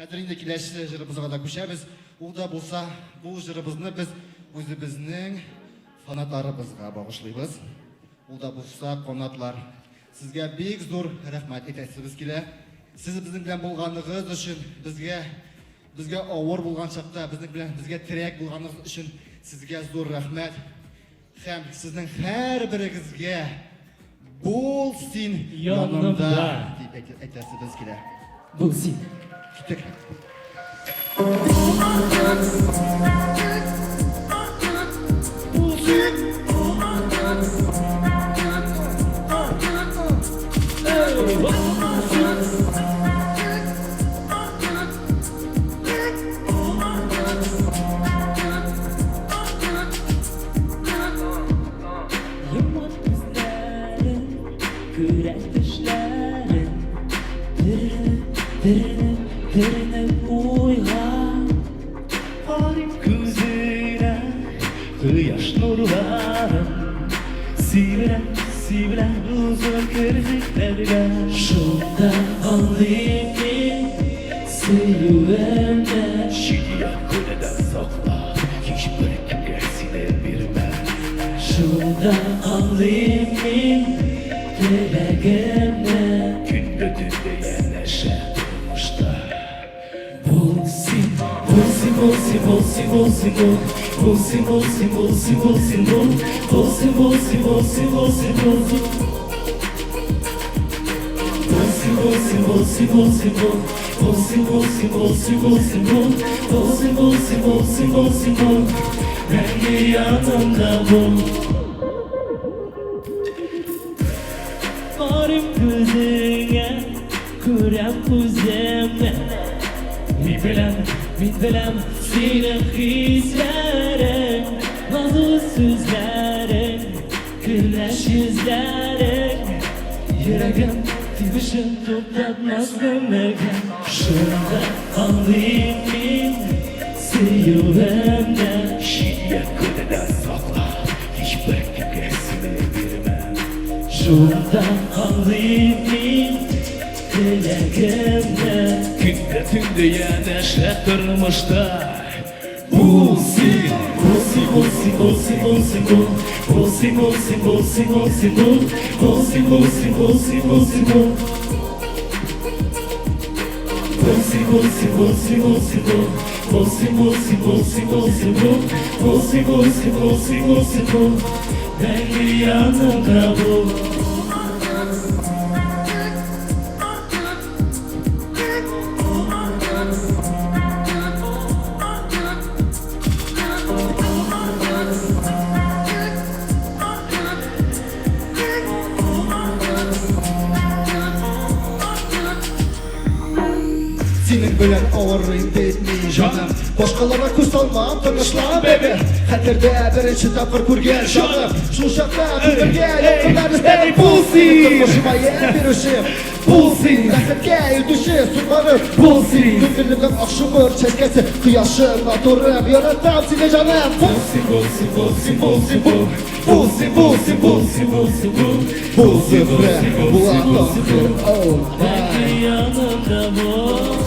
Хәзер киләсе җырыбызга да күчәбез. Ул да булса, бу җырыбызны без үзебезнең фанатларыбызга багышлыйбыз. Ул да булса, канатлар, сезгә бик зур рәхмәт әйтәсебез килә. Сез безнең белән булганыгыз өчен, безгә авыр булган чакта, безгә терәк булганыгыз өчен сезгә зур рәхмәт. Һәм сезнең һәрберегезгә булсын янымда дип әйтәсебез килә. Булсын. Китек. Yummak gözlerin, kürek düşlerin, direnip uygar. Halim gözüne, kıyaş nurların, sivilen uzun kirpiklerine. Şunda anlayayım serüvende. Şiya kuleden sakla, hiçbir kimgesine birme. Şunda anlayayım dileğimle. Gün götünde yerleşe durmuşta. Bulsin, bulsin, bulsin, bulsin, bulsin, bul. Bulsin, bulsin, bulsin, bulsin, bul. Bulsin, bulsin, bulsin, bulsin, bul. Bulsin, bulsin, bulsin, bulsin, bul. Bulsin, bulsin, bulsin, bulsin, bul. Bulsin, bulsin, bulsin, bulsin, bul. Beni yanımda bul. Varım gözüne, kurem gözüme. Min bilem senin hislerin, nazlı sözlerin, güneş yüzlerin. Yüreğim titreşim toplatmaz gömleğim. Şunda anlayayım sevgilimden. Şiya kuleden sakla, hiçbir kimgesine birme. Şunda anlayayım dileğimden. Gün götünde yerleşe durmuşta. Bulsin, bulsin, bulsin, bulsin, bulsin, bul. Bulsin, bulsin, bulsin, bulsin, bul. Bulsin, bulsin, bulsin, bulsin, bul. Bulsin, bulsin, bulsin, bulsin, bul. Bulsin, bulsin, bulsin, bulsin, bul. Bulsin, bulsin, bulsin, bulsin, bul. Beni yanımda bul. Senin bilen ağırrıyım deyitmeyin canım. Başkalara köz salmam, tanışlan bebe. Xətirdə birinci tapır kurgen canım. Şu şakta tübürge yakınlar isterim. Bulsin, başıma yer bir ışım. Bulsin, dəxilge yuduşu sunmarım. Bulsin, dümbirliğim akşımır çeskesi. Kıyaşımla durup yaratam seni canım. Bulsin, bulsin, bulsin, bulsin, bul. Bulsin, bulsin, bulsin, Bulsin, bulsin, bul. bulsin bre. Bu akıl, oh, Beni yanımda bul.